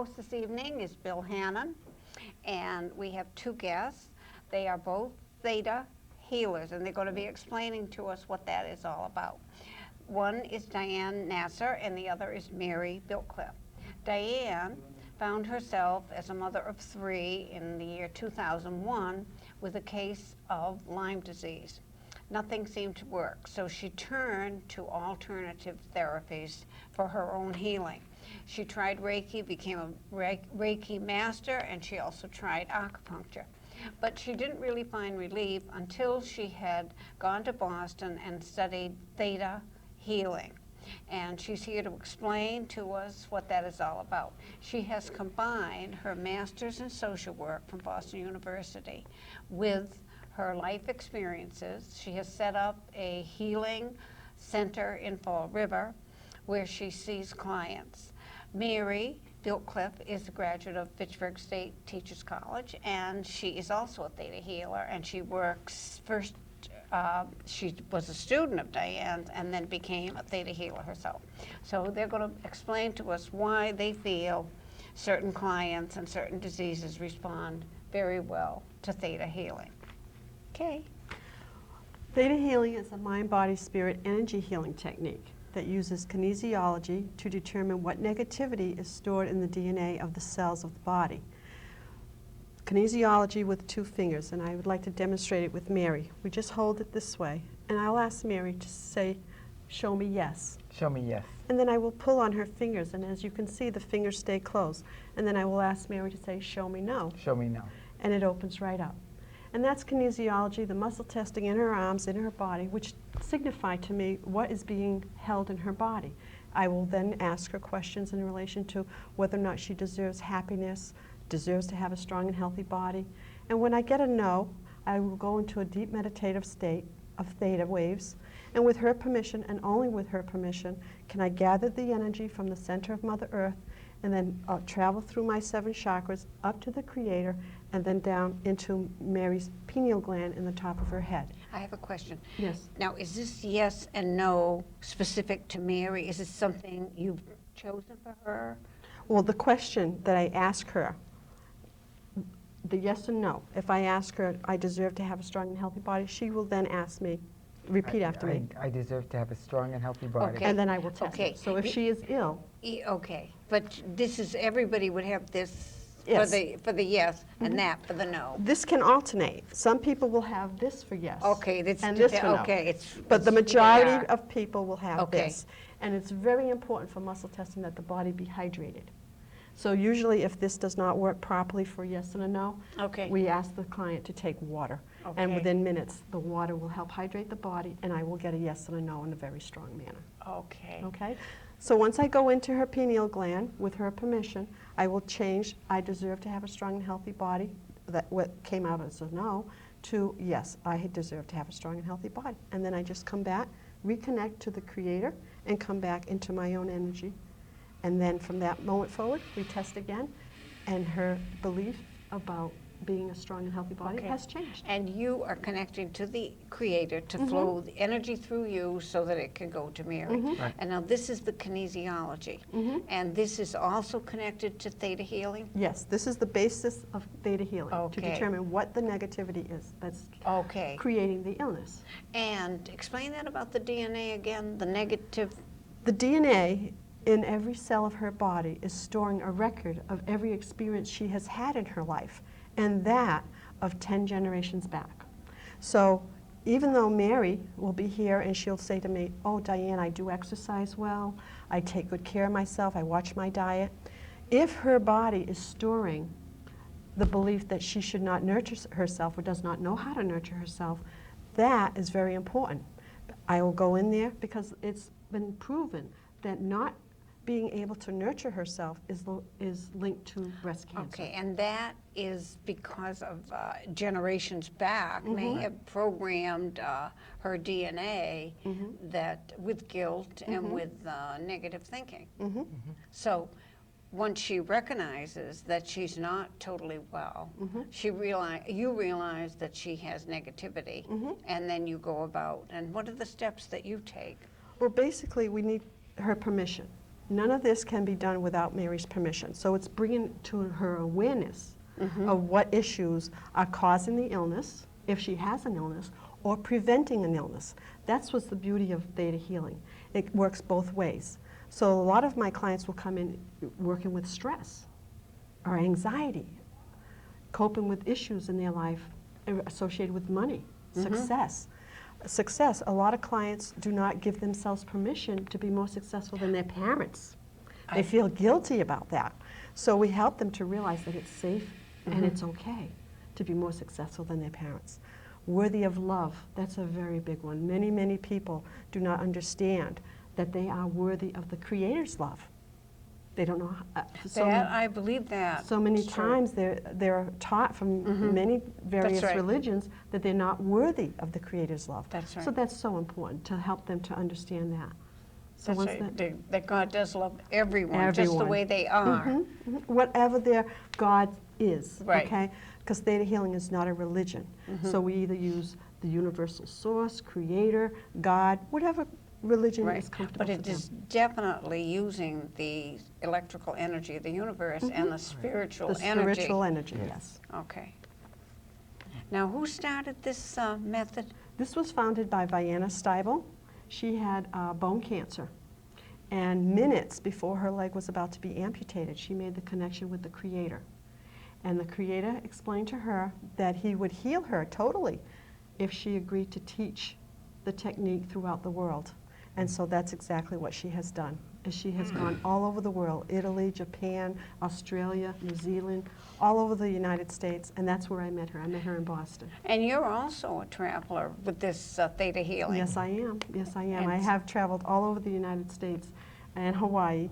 host this evening is Bill Hannon, and we have two guests. They are both theta healers, and they're going to be explaining to us what that is all about. One is Diane Nassr, and the other is Mary Blitcliff. Diane found herself as a mother of three in the year 2001 with a case of Lyme disease. Nothing seemed to work, so she turned to alternative therapies for her own healing. She tried Reiki, became a Reiki master, and she also tried acupuncture. But she didn't really find relief until she had gone to Boston and studied theta healing. And she's here to explain to us what that is all about. She has combined her master's in social work from Boston University with her life experiences. She has set up a healing center in Fall River where she sees clients. Mary Blitcliff is a graduate of Fitchburg State Teachers College, and she is also a theta healer, and she works first. She was a student of Diane's and then became a theta healer herself. So they're going to explain to us why they feel certain clients and certain diseases respond very well to theta healing. Okay. Theta healing is a mind-body-spirit energy healing technique that uses kinesiology to determine what negativity is stored in the DNA of the cells of the body. Kinesiology with two fingers, and I would like to demonstrate it with Mary. We just hold it this way, and I'll ask Mary to say, "Show me yes." Show me yes. And then I will pull on her fingers, and as you can see, the fingers stay closed. And then I will ask Mary to say, "Show me no." Show me no. And it opens right up. And that's kinesiology, the muscle testing in her arms, in her body, which signify to me what is being held in her body. I will then ask her questions in relation to whether or not she deserves happiness, deserves to have a strong and healthy body. And when I get a no, I will go into a deep meditative state of theta waves. And with her permission, and only with her permission, can I gather the energy from the center of Mother Earth and then travel through my 7 chakras up to the Creator and then down into Mary's pineal gland in the top of her head. I have a question. Yes. Now, is this yes and no specific to Mary? Is this something you've chosen for her? Well, the question that I ask her, the yes and no, if I ask her, I deserve to have a strong and healthy body, she will then ask me, repeat after me. I deserve to have a strong and healthy body. Okay. And then I will test Okay. it. So if she is ill, Okay, but this is, everybody would have this Yes. for the yes and that for the no. this can alternate. Some people will have this for yes. Okay, that's and this for no. okay. It's But the it's majority VAR. of people will have Okay. this. And it's very important for muscle testing that the body be hydrated. So usually if this does not work properly for a yes and a no, Okay. we ask the client to take water. And Okay. within minutes, the water will help hydrate the body, and I will get a yes and a no in a very strong manner. Okay. Okay? So once I go into her pineal gland, with her permission, I will change, I deserve to have a strong and healthy body, that what came out as a no, to yes, I deserve to have a strong and healthy body. And then I just come back, reconnect to the Creator, and come back into my own energy. And then from that moment forward, we test again, and her belief about being a strong and healthy body Okay. has changed. And you are connecting to the Creator to flow the energy through you so that it can go to Mary. Right. And now this is the kinesiology. And this is also connected to theta healing? Yes, this is the basis of theta healing, to Okay. determine what the negativity is that's Okay. creating the illness. And explain that about the DNA again, the negative. The DNA in every cell of her body is storing a record of every experience she has had in her life, and that of 10 generations back. So even though Mary will be here and she'll say to me, "Oh, Diane, I do exercise well, I take good care of myself, I watch my diet," if her body is storing the belief that she should not nurture herself or does not know how to nurture herself, that is very important. I will go in there because it's been proven that not being able to nurture herself is linked to breast cancer. Okay, and that is because of generations back may have programmed her DNA that with guilt and with negative thinking. So once she recognizes that she's not totally well, you realize that she has negativity, and then you go about. And what are the steps that you take? Well, basically, we need her permission. None of this can be done without Mary's permission. So it's bringing to her awareness of what issues are causing the illness, if she has an illness, or preventing an illness. That's what's the beauty of theta healing. It works both ways. So a lot of my clients will come in working with stress or anxiety, coping with issues in their life associated with money, success. Success, a lot of clients do not give themselves permission to be more successful than their parents. They feel guilty about that. So we help them to realize that it's safe and it's okay to be more successful than their parents. Worthy of love, that's a very big one. Many, many people do not understand that they are worthy of the Creator's love. They don't know I believe that. so many It's true. times they're taught from many various right. religions that they're not worthy of the Creator's love. That's right. So that's so important to help them to understand that. So That's once right. That God does love everyone, just the Everyone. way they are. whatever their God is, Right. okay? Because theta healing is not a religion. So we either use the universal source, Creator, God, whatever religion Right, is comfortable but for it them. is definitely using the electrical energy of the universe and the spiritual The energy. spiritual energy, yes. Okay. Now, who started this method? This was founded by Diane Nassr. She had bone cancer. And minutes before her leg was about to be amputated, she made the connection with the Creator. And the Creator explained to her that he would heal her totally if she agreed to teach the technique throughout the world. And so that's exactly what she has done. Is she has gone all over the world, Italy, Japan, Australia, New Zealand, all over the United States, and that's where I met her. I met her in Boston. And you're also a traveler with this theta healing. Yes, I am. Yes, I am. I And- have traveled all over the United States and Hawaii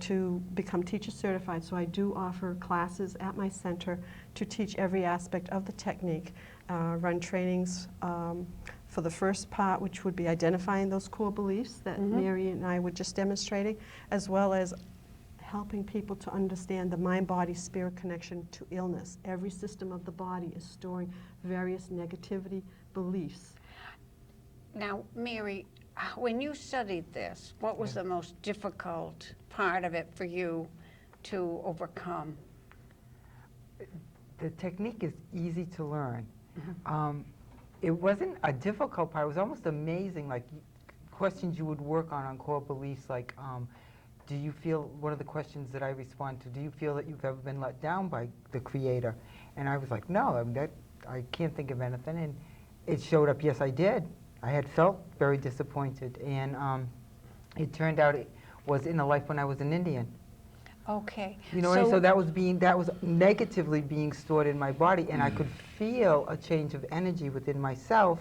to become teacher certified. So I do offer classes at my center to teach every aspect of the technique, run trainings for the first part, which would be identifying those core beliefs that Mary and I were just demonstrating, as well as helping people to understand the mind-body-spirit connection to illness. Every system of the body is storing various negativity beliefs. Now, Mary, when you studied this, what was the most difficult part of it for you to overcome? The technique is easy to learn. It wasn't a difficult part. It was almost amazing, like questions you would work on core beliefs, like do you feel, one of the questions that I respond to, do you feel that you've ever been let down by the Creator? And I was like, no, I can't think of anything. And it showed up, yes, I did. I had felt very disappointed. And it turned out it was in a life when I was an Indian. Okay. You know, and so that was negatively being stored in my body, and I could feel a change of energy within myself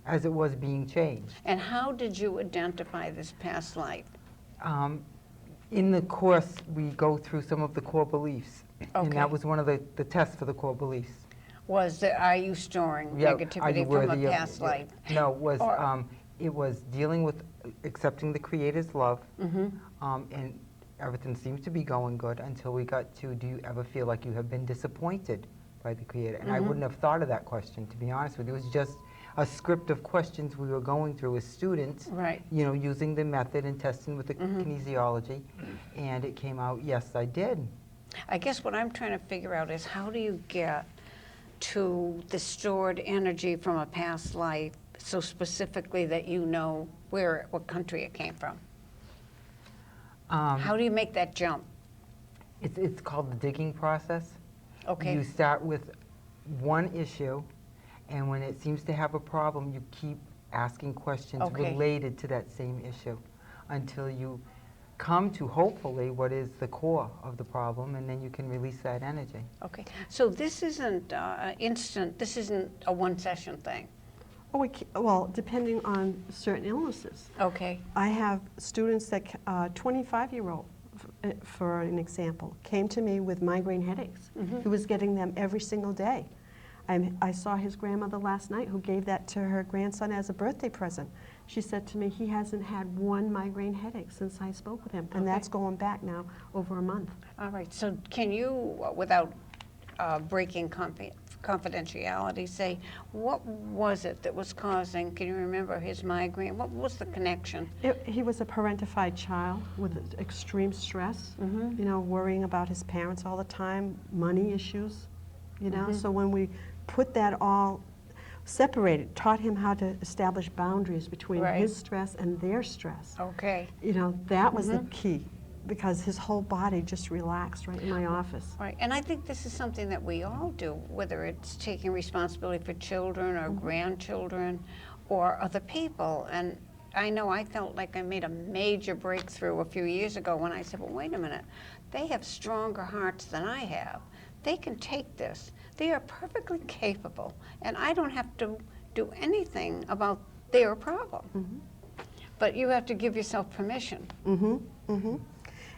as it was being changed. And how did you identify this past life? In the course, we go through some of the core beliefs, and Okay. that was one of the tests for the core beliefs. Was that, are you storing Yeah, are negativity you from worthy a of- past life? No, Or- it was dealing with accepting the Creator's love, Mm-hmm. and everything seemed to be going good until we got to, do you ever feel like you have been disappointed by the Creator? And I wouldn't have thought of that question, to be honest with you. It was just a script of questions we were going through as students, Right. you know, using the method and testing with the kinesiology, and it came out, yes, I did. I guess what I'm trying to figure out is how do you get to the stored energy from a past life so specifically that you know what country it came from? How do you make that jump? It's called the digging process. Okay. You start with one issue, and when it seems to have a problem, you keep asking questions Okay. related to that same issue until you come to, hopefully, what is the core of the problem, and then you can release that energy. Okay. So this isn't instant, this isn't a one-session thing. Oh, well, depending on certain illnesses. Okay. I have students that, 25-year-old, for an example, came to me with migraine headaches. He was getting them every single day. I saw his grandmother last night who gave that to her grandson as a birthday present. She said to me, he hasn't had one migraine headache since I spoke with him, and Okay. that's going back now over a month. All right. So can you, without breaking confidentiality, say, what was it that was causing, can you remember, his migraine? What was the connection? He was a parentified child with extreme stress, you know, worrying about his parents all the time, money issues, you know. So when we put that all separated, taught him how to establish boundaries between Right. his stress and their stress, Okay. you know, that was the key, because his whole body just relaxed right in my office. Right, and I think this is something that we all do, whether it's taking responsibility for children or grandchildren or other people. And I know I felt like I made a major breakthrough a few years ago when I said, well, wait a minute, they have stronger hearts than I have. They can take this. They are perfectly capable, and I don't have to do anything about their problem. But you have to give yourself permission.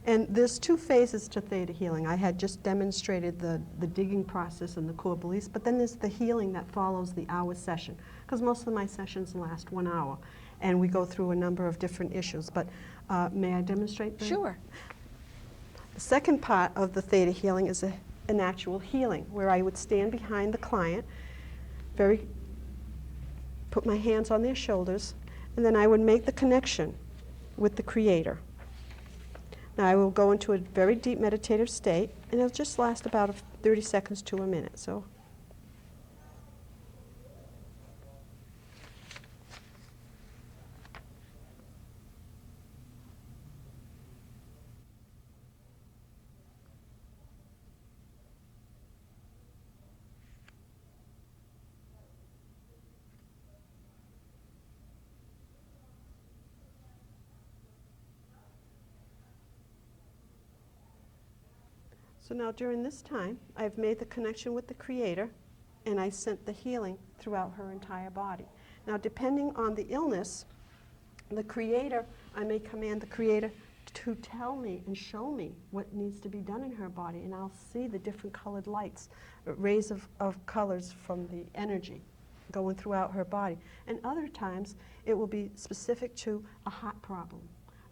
And there's two phases to theta healing. I had just demonstrated the digging process and the core beliefs, but then there's the healing that follows the hour session, because most of my sessions last 1 hour, and we go through a number of different issues. But may I demonstrate? Sure. The second part of the theta healing is an actual healing, where I would stand behind the client, put my hands on their shoulders, and then I would make the connection with the Creator. Now I will go into a very deep meditative state, and it'll just last about 30 seconds to a minute. So. So now during this time, I've made the connection with the Creator, and I sent the healing throughout her entire body. Now depending on the illness, the Creator, I may command the Creator to tell me and show me what needs to be done in her body, and I'll see the different colored lights, rays of colors from the energy going throughout her body. And other times, it will be specific to a heart problem,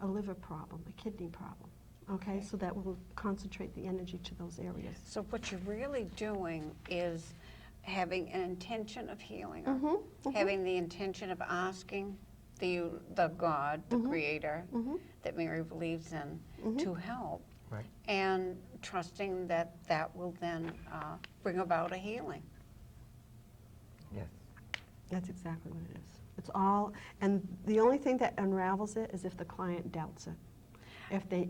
a liver problem, a kidney problem. Okay, so that will concentrate the energy to those areas. So what you're really doing is having an intention of healing her, having the intention of asking the God, the Creator, that Mary believes in, to help, Right. and trusting that that will then bring about a healing. Yes. That's exactly what it is. It's all, and the only thing that unravels it is if the client doubts it. If they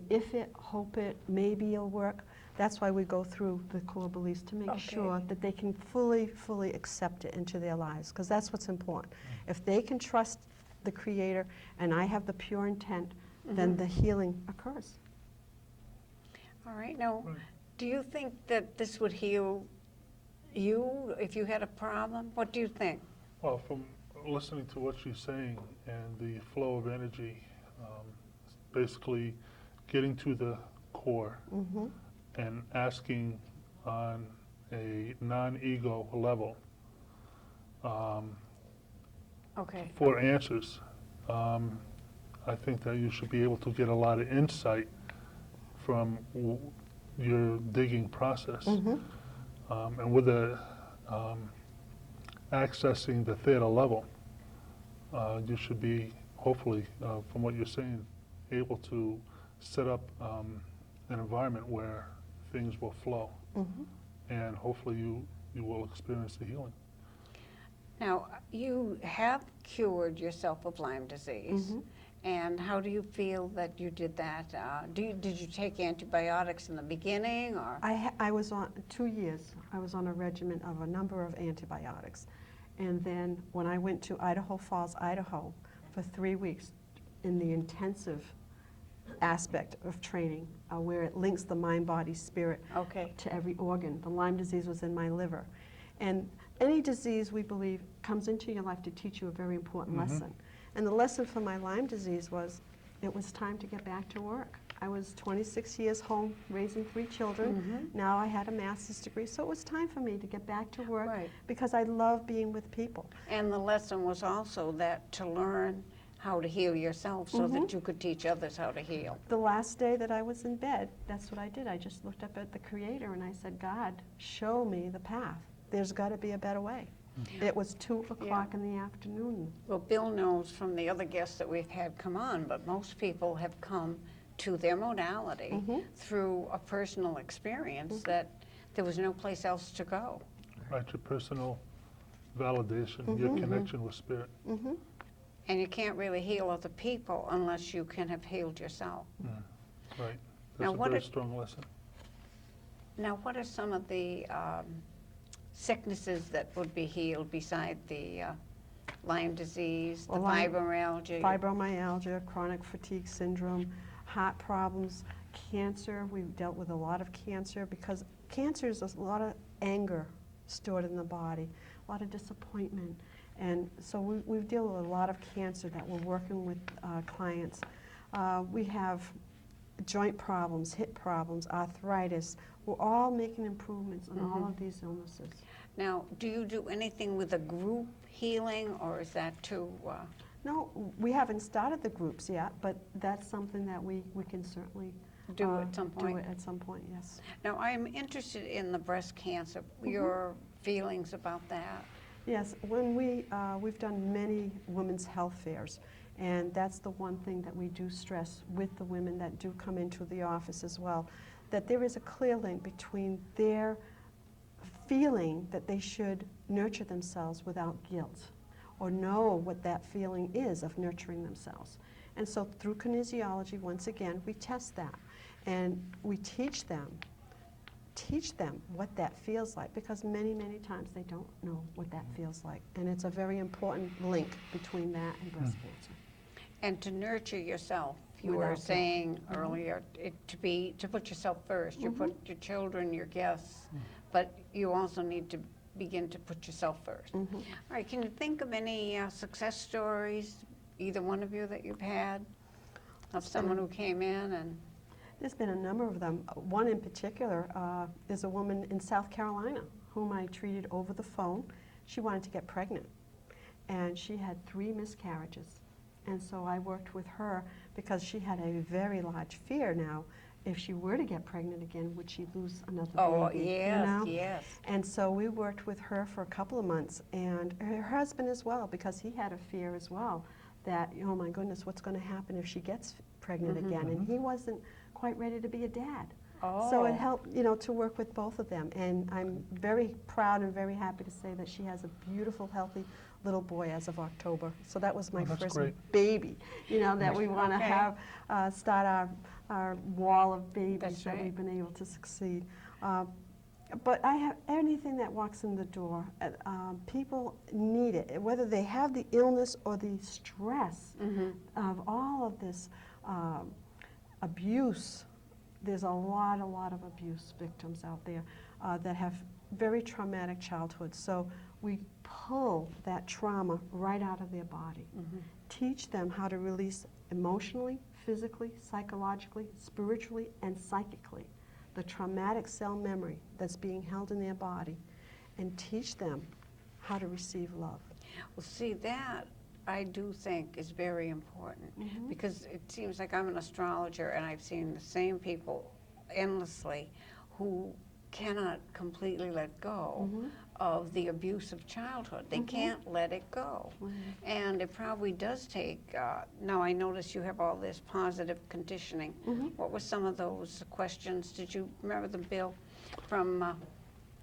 hope it, maybe it'll work. That's why we go through the core beliefs, to make sure that they can fully accept it into their lives, because that's what's important. If they can trust the Creator and I have the pure intent, then the healing occurs. All right, now, do you think that this would heal you if you had a problem? What do you think? Well, from listening to what she's saying and the flow of energy, basically getting to the core and asking on a non-ego level for answers. I think that you should be able to get a lot of insight from your digging process. And with the accessing the theta level, you should be, hopefully, from what you're saying, able to set up an environment where things will flow, and hopefully you will experience the healing. Now, you have cured yourself of Lyme disease, and how do you feel that you did that? Did you take antibiotics in the beginning, or? I was on 2 years. I was on a regimen of a number of antibiotics. And then when I went to Idaho Falls, Idaho, for 3 weeks in the intensive aspect of training, where it links the mind, body, spirit to every organ. The Lyme disease was in my liver. And any disease, we believe, comes into your life to teach you a very important lesson. And the lesson for my Lyme disease was, it was time to get back to work. I was 26 years home raising 3 children. Now I had a master's degree, so it was time for me to get back to work because I love being with people. And the lesson was also that to learn how to heal yourself so that you could teach others how to heal. The last day that I was in bed, that's what I did. I just looked up at the Creator and I said, God, show me the path. there's got to be a better way. It was 2 o'clock in the afternoon. Well, Bill knows from the other guests that we've had come on, but most people have come to their modality through a personal experience that there was no place else to go. Right, your personal validation, your connection with spirit. And you can't really heal other people unless you can have healed yourself. Right. Now, That's a what very it- strong lesson. Now, what are some of the sicknesses that would be healed beside the Lyme disease, the Well, Lyme- fibromyalgia? Fibromyalgia, chronic fatigue syndrome, heart problems, cancer. We've dealt with a lot of cancer because cancer is a lot of anger stored in the body, a lot of disappointment. And so we've dealt with a lot of cancer that we're working with clients. We have joint problems, hip problems, arthritis. We're all making improvements on all of these illnesses. Now, do you do anything with a group healing, or is that too? No, we haven't started the groups yet, but that's something that we can certainly Do at some do point? it at some point, yes. Now, I'm interested in the breast cancer. Your feelings about that? Yes, when we've done many women's health fairs, and that's the one thing that we do stress with the women that do come into the office as well, that there is a clear link between their feeling that they should nurture themselves without guilt, or know what that feeling is of nurturing themselves. And so through kinesiology, once again, we test that, and we teach them what that feels like, because many, many times they don't know what that feels like. And it's a very important link between that and breast cancer. And to nurture yourself, you Without were guilt. saying earlier, to put yourself first. You put your children, your guests, but you also need to begin to put yourself first. All right, can you think of any success stories, either one of you that you've had, of someone who came in and? There's been a number of them. One in particular is a woman in South Carolina whom I treated over the phone. She wanted to get pregnant, and she had 3 miscarriages. And so I worked with her because she had a very large fear now. If she were to get pregnant again, would she lose another baby? Yes, you know? yes. And so we worked with her for a couple of months, and her husband as well, because he had a fear as well that, oh my goodness, what's going to happen if she gets pregnant again? And he wasn't quite ready to be a dad. So it helped, to work with both of them. And I'm very proud and very happy to say that she has a beautiful, healthy little boy as of October. So that was my that's first great. baby, that we want to Okay. have, start our wall of babies That's that right. we've been able to succeed. But I have anything that walks in the door, people need it, whether they have the illness or the stress of all of this abuse. There's a lot of abuse victims out there that have very traumatic childhoods. So we pull that trauma right out of their body, teach them how to release emotionally, physically, psychologically, spiritually, and psychically the traumatic cell memory that's being held in their body, and teach them how to receive love. Well, see, that I do think is very important because it seems like I'm an astrologer and I've seen the same people endlessly who cannot completely let go of the abuse of childhood. They can't let it go. And it probably does take, now I notice you have all this positive conditioning. What were some of those questions? Did you remember them, Bill, from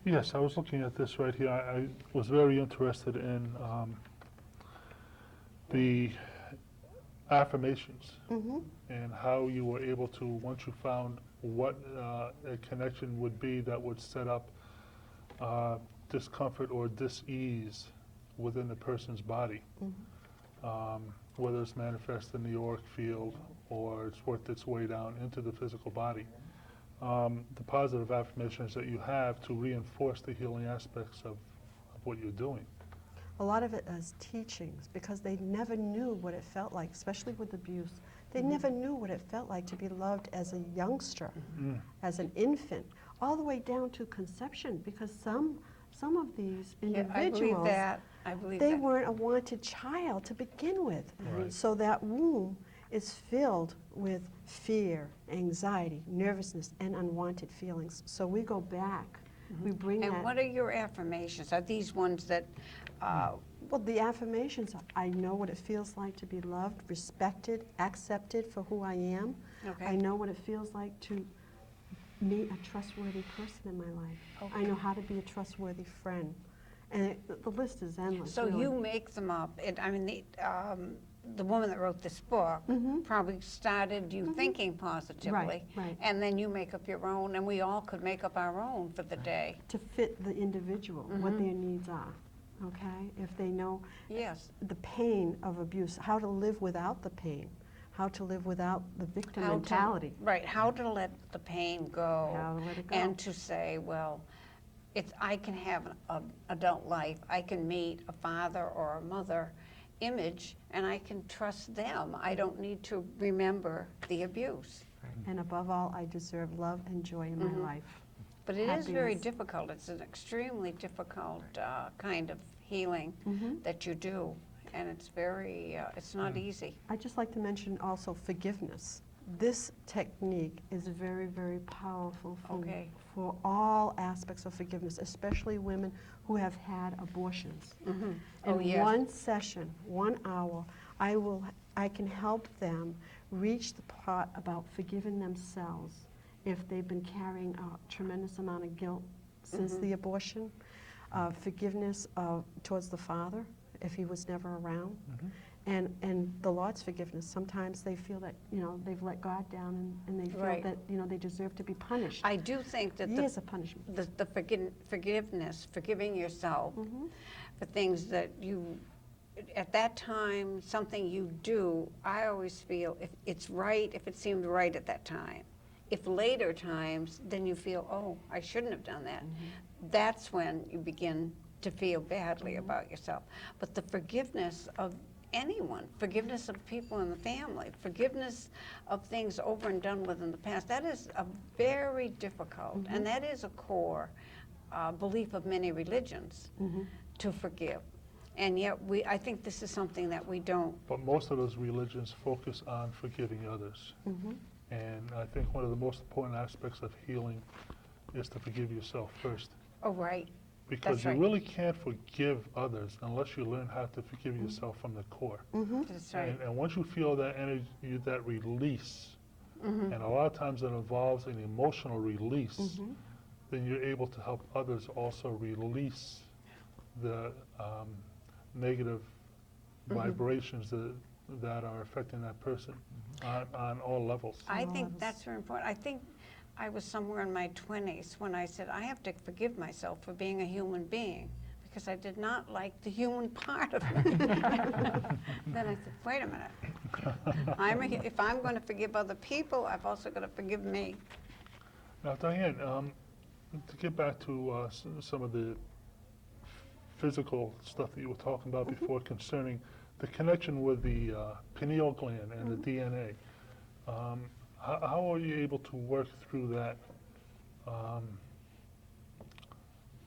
Yes, I was looking at this right here. I was very interested in the affirmations and how you were able to, once you found what a connection would be that would set up discomfort or dis-ease within the person's body, whether it's manifest in the auric field or it's worked its way down into the physical body. The positive affirmations that you have to reinforce the healing aspects of what you're doing. A lot of it is teachings, because they never knew what it felt like, especially with abuse. They never knew what it felt like to be loved as a youngster, as an infant, all the way down to conception, because some of these individuals, I believe they that. weren't a wanted child to begin with. Right. So that womb is filled with fear, anxiety, nervousness, and unwanted feelings. So we go back We bring And that. what are your affirmations? Are these ones that, Well, the affirmations, I know what it feels like to be loved, respected, accepted for who I am. Okay. I know what it feels like to meet a trustworthy person in my life. I know how to be a trustworthy friend. And the list is endless, so really. you make them up? I mean, the woman that wrote this book probably started you thinking positively. right. And then you make up your own, and we all could make up our own for the day. To fit the individual, what their needs are, okay? If they know Yes. the pain of abuse, how to live without the pain, how to live without the victim How to- mentality. Right, how to let the pain go. How to let it go. And to say, well, I can have an adult life. I can meet a father or a mother image, and I can trust them. I don't need to remember the abuse. And above all, I deserve love and joy in my life. But it is very Happiness. difficult. It's an extremely difficult kind of healing that you do, and it's very, it's not easy. I'd just like to mention also forgiveness. This technique is very, very powerful Okay. for all aspects of forgiveness, especially women who have had abortions. Oh, In yes. one session, 1 hour, I can help them reach the part about forgiving themselves if they've been carrying a tremendous amount of guilt since the abortion, forgiveness towards the father if he was never around, and the Lord's forgiveness. Sometimes they feel that, they've let God down and they feel Right. that, they deserve to be punished. I do think that Years of punishment. the forgiveness, forgiving yourself for things that you, at that time, something you do, I always feel if it's right, if it seemed right at that time. If later times, then you feel, oh, I shouldn't have done that. That's when you begin to feel badly about yourself. But the forgiveness of anyone, forgiveness of people in the family, forgiveness of things over and done with in the past, that is a very difficult, and that is a core belief of many religions, to forgive. And yet I think this is something that we don't. But most of those religions focus on forgiving others. And I think one of the most important aspects of healing is to forgive yourself first. Oh, right. Because That's you right. really can't forgive others unless you learn how to forgive yourself from the core. That's right. And once you feel that energy, that release, and a lot of times it involves an emotional release, then you're able to help others also release the negative vibrations that are affecting that person on all levels. I think that's very important. I think I was somewhere in my 20s when I said, I have to forgive myself for being a human being because I did not like the human part of me. Then I said, wait a minute. If I'm going to forgive other people, I've also got to forgive me. Now, Diane, to get back to some of the physical stuff that you were talking about before concerning the connection with the pineal gland and the DNA, how are you able to work through that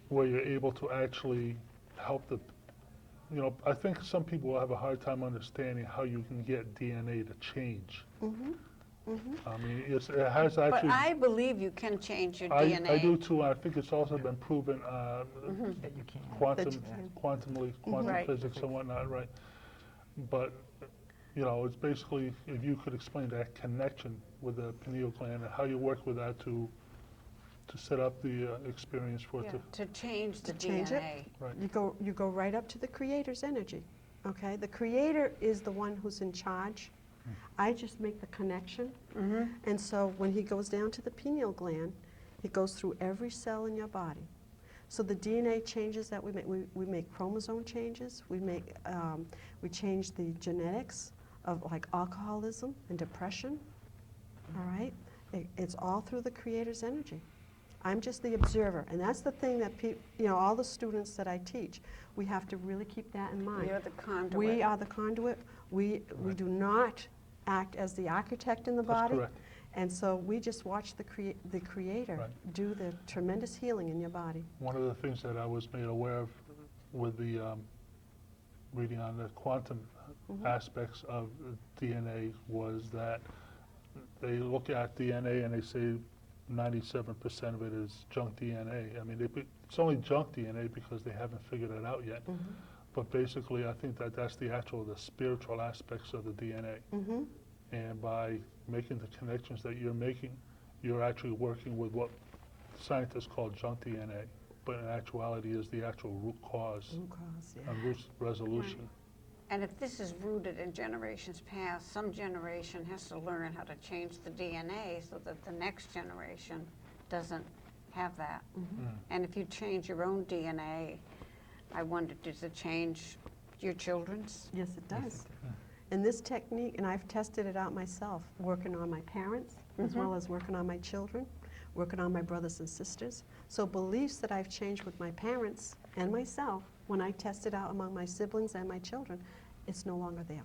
where you're able to actually help the, I think some people will have a hard time understanding how you can get DNA to change. I mean, it has But actually. I believe you can change your I DNA. do too. I think it's also been proven That you can. quantum Right. physics and whatnot, right? But it's basically if you could explain that connection with the pineal gland and how you work with that to set up the experience for it To change the To change it? DNA. right. You go right up to the Creator's energy, okay? The Creator is the one who's in charge. I just make the connection. And so when he goes down to the pineal gland, he goes through every cell in your body. So the DNA changes that we make chromosome changes. We change the genetics of like alcoholism and depression. All right, it's all through the Creator's energy. I'm just the observer, and that's the thing that all the students that I teach, we have to really keep that in mind. You're the conduit. We are the conduit. We do not act as the architect in the That's body. correct. And so we just watch the Creator Right. do the tremendous healing in your body. One of the things that I was made aware of with the reading on the quantum aspects of DNA was that they look at DNA and they say 97% of it is junk DNA. I mean, it's only junk DNA because they haven't figured it out yet. But basically, I think that's the spiritual aspects of the DNA. And by making the connections that you're making, you're actually working with what scientists call junk DNA, but in actuality is the actual root cause and root resolution. And if this is rooted in generations past, some generation has to learn how to change the DNA so that the next generation doesn't have that. And if you change your own DNA, I wonder, does it change your children's? Yes, it does. And this technique, and I've tested it out myself, working on my parents, as well as working on my children, working on my brothers and sisters. So beliefs that I've changed with my parents and myself, when I test it out among my siblings and my children, it's no longer there.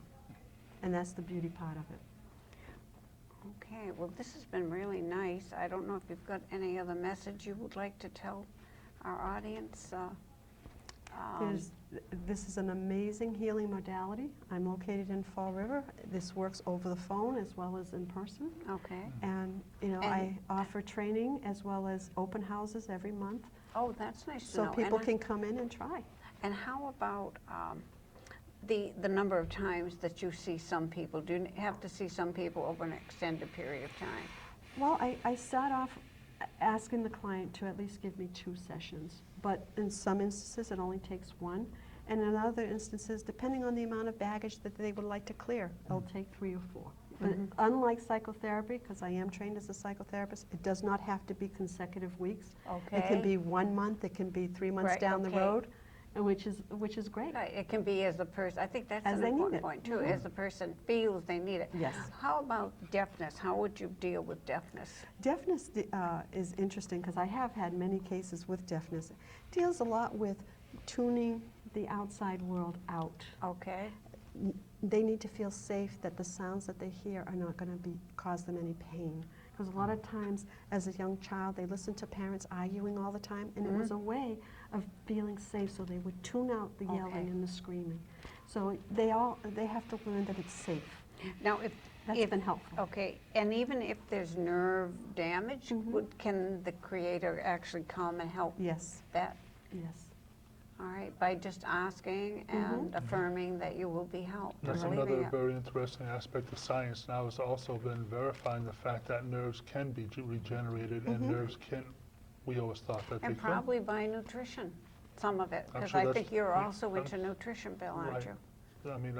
And that's the beauty part of it. Okay, well, this has been really nice. I don't know if you've got any other message you would like to tell our audience. This is an amazing healing modality. I'm located in Fall River. This works over the phone as well as in person. Okay. And, I offer training as well as open houses every month. Oh, that's nice to So know. people can come in and try. And how about the number of times that you see some people? Do you have to see some people over an extended period of time? Well, I start off asking the client to at least give me 2 sessions. But in some instances, it only takes 1. And in other instances, depending on the amount of baggage that they would like to clear, it'll take 3 or 4. But unlike psychotherapy, because I am trained as a psychotherapist, it does not have to be consecutive weeks. Okay. It can be 1 month, it can be 3 months Right, down the okay. road, and which is great. Right, it can be as the person, I think that's As an they need important it. point too, as the person feels they need it. Yes. How about deafness? How would you deal with deafness? Deafness is interesting because I have had many cases with deafness. It deals a lot with tuning the outside world out. Okay. They need to feel safe that the sounds that they hear are not going to cause them any pain. Because a lot of times, as a young child, they listen to parents arguing all the time, and it was a way of feeling safe, so they would tune out the yelling Okay. and the screaming. So they have to learn that it's safe. Now, That's been helpful. Okay, and even if there's nerve damage, can the creator actually come and help Yes, that? yes. All right, by just asking and affirming that you will be helped. and That's believing another it. very interesting aspect of science now, has also been verifying the fact that nerves can be regenerated and nerves can, we always thought that they And couldn't. probably by nutrition, some of it, I'm because sure I that's- think you're yeah, also I'm- into nutrition, Bill, aren't Right. you? I mean,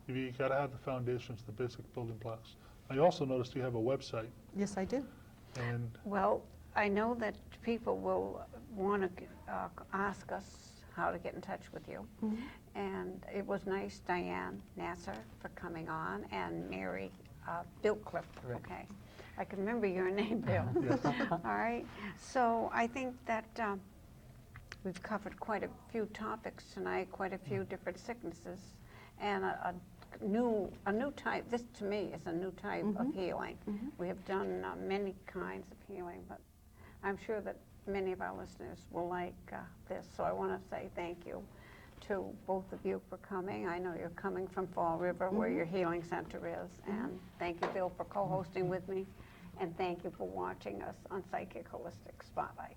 you gotta have the foundations, the basic building blocks. I also noticed you have a website, Yes, I do. and Well, I know that people will want to ask us how to get in touch with you. And it was nice, Diane Nassr, for coming on, and Mary Blitcliff. Right. Okay. I can remember your name, Bill. yes, All right. So I think that we've covered quite a few topics tonight, quite a few different sicknesses, and a new type. This, to me, is a new type of healing. We have done many kinds of healing, but I'm sure that many of our listeners will like this. So I want to say thank you to both of you for coming. I know you're coming from Fall River, where your healing center is, and thank you, Bill, for co-hosting with me, and thank you for watching us on Psychic Holistic Spotlight.